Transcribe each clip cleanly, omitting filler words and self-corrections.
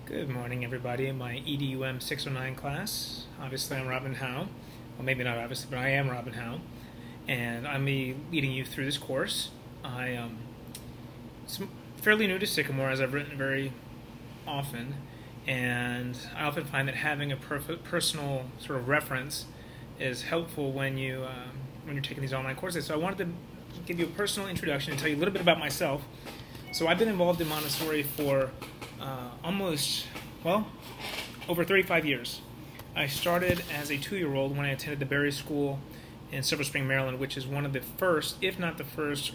Good morning, everybody. In my EDUM 609 class, obviously I'm Robin Howe. Well, maybe not obviously, but I am Robin Howe, and I'm be leading you through this course. It's fairly new to Sycamore, as I've written very often, and I often find that having a personal sort of reference is helpful when you're taking these online courses. So I wanted to give you a personal introduction and tell you a little bit about myself. So I've been involved in Montessori for over 35 years. I started as a 2-year-old when I attended the Berry School in Silver Spring, Maryland, which is one of the first, if not the first,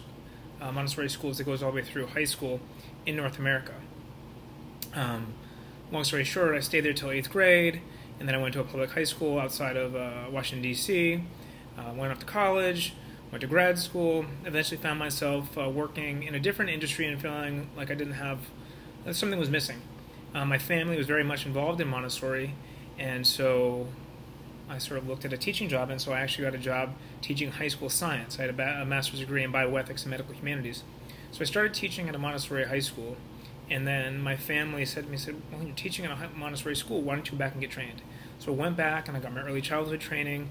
Montessori schools that goes all the way through high school in North America. Long story short, I stayed there till 8th grade, and then I went to a public high school outside of Washington, D.C., went off to college, went to grad school, eventually found myself working in a different industry and feeling like I didn't have, something was missing. My family was very much involved in Montessori, and so I sort of looked at a teaching job, and so I actually got a job teaching high school science. I had a master's degree in bioethics and medical humanities. So I started teaching at a Montessori high school, and then my family said to me, well, you're teaching at a Montessori school, why don't you go back and get trained? So I went back and I got my early childhood training,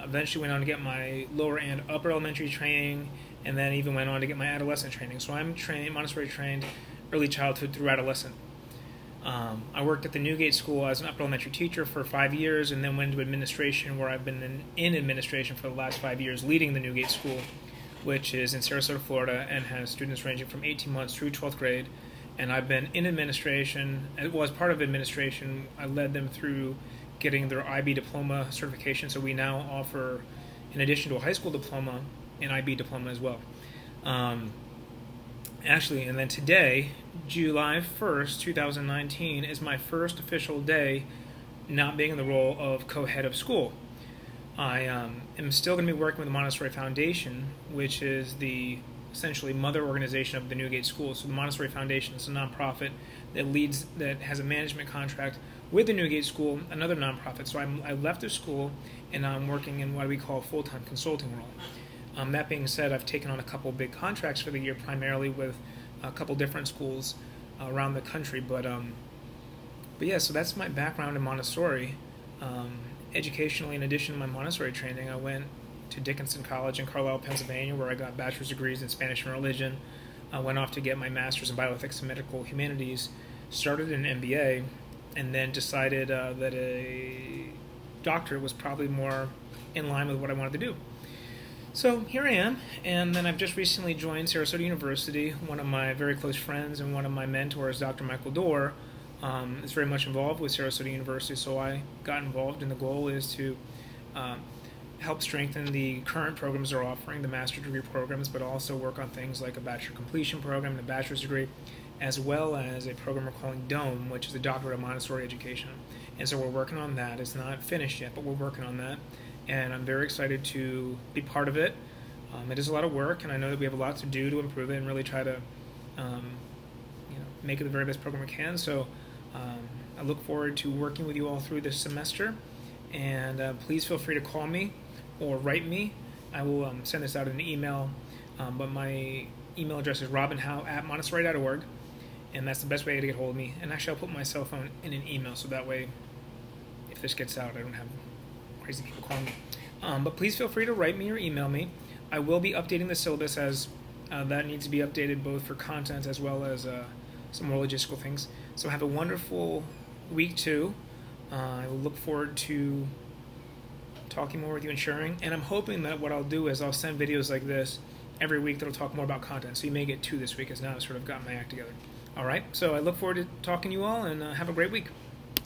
eventually went on to get my lower and upper elementary training, and then even went on to get my adolescent training. So I'm Montessori trained early childhood through adolescent. I worked at the Newgate School as an upper elementary teacher for 5 years, and then went into administration, where I've been in administration for the last 5 years, leading the Newgate School, which is in Sarasota, Florida, and has students ranging from 18 months through 12th grade. And I've been in administration, as part of administration, I led them through getting their IB diploma certification. So we now offer, in addition to a high school diploma, an IB diploma as well. And then today, July 1st, 2019, is my first official day not being in the role of co-head of school. I am still going to be working with the Montessori Foundation, which is the essentially mother organization of the Newgate School. So the Montessori Foundation is a nonprofit that has a management contract with the Newgate School, another nonprofit. So I left the school, and I'm working in what we call a full-time consulting role. That being said, I've taken on a couple big contracts for the year, primarily with a couple different schools around the country. But yeah, so that's my background in Montessori. Educationally, in addition to my Montessori training, I went to Dickinson College in Carlisle, Pennsylvania, where I got bachelor's degrees in Spanish and religion. I went off to get my master's in bioethics and medical humanities, started an MBA, and then decided that a doctorate was probably more in line with what I wanted to do. So here I am, and then I've just recently joined Sarasota University. One of my very close friends and one of my mentors, Dr. Michael Dorr, is very much involved with Sarasota University, so I got involved, and the goal is to help strengthen the current programs they're offering, the master's degree programs, but also work on things like a bachelor completion program and a bachelor's degree, as well as a program we're calling EDUM, which is a Doctorate of Montessori Education. And so we're working on that. It's not finished yet, but we're working on that, and I'm very excited to be part of it. It is a lot of work, and I know that we have a lot to do to improve it and really try to make it the very best program we can. So I look forward to working with you all through this semester, and please feel free to call me or write me. I will send this out in an email, but my email address is robinhowe@montessori.org, and that's the best way to get hold of me. And actually, I'll put my cell phone in an email, so that way, if this gets out, I don't have crazy people calling me. But please feel free to write me or email me. I will be updating the syllabus, as that needs to be updated both for content as well as some more logistical things. So have a wonderful week 2. I will look forward to talking more with you and sharing. And I'm hoping that what I'll do is I'll send videos like this every week that'll talk more about content. So you may get 2 this week, as now I've sort of got my act together. All right, so I look forward to talking to you all, and have a great week.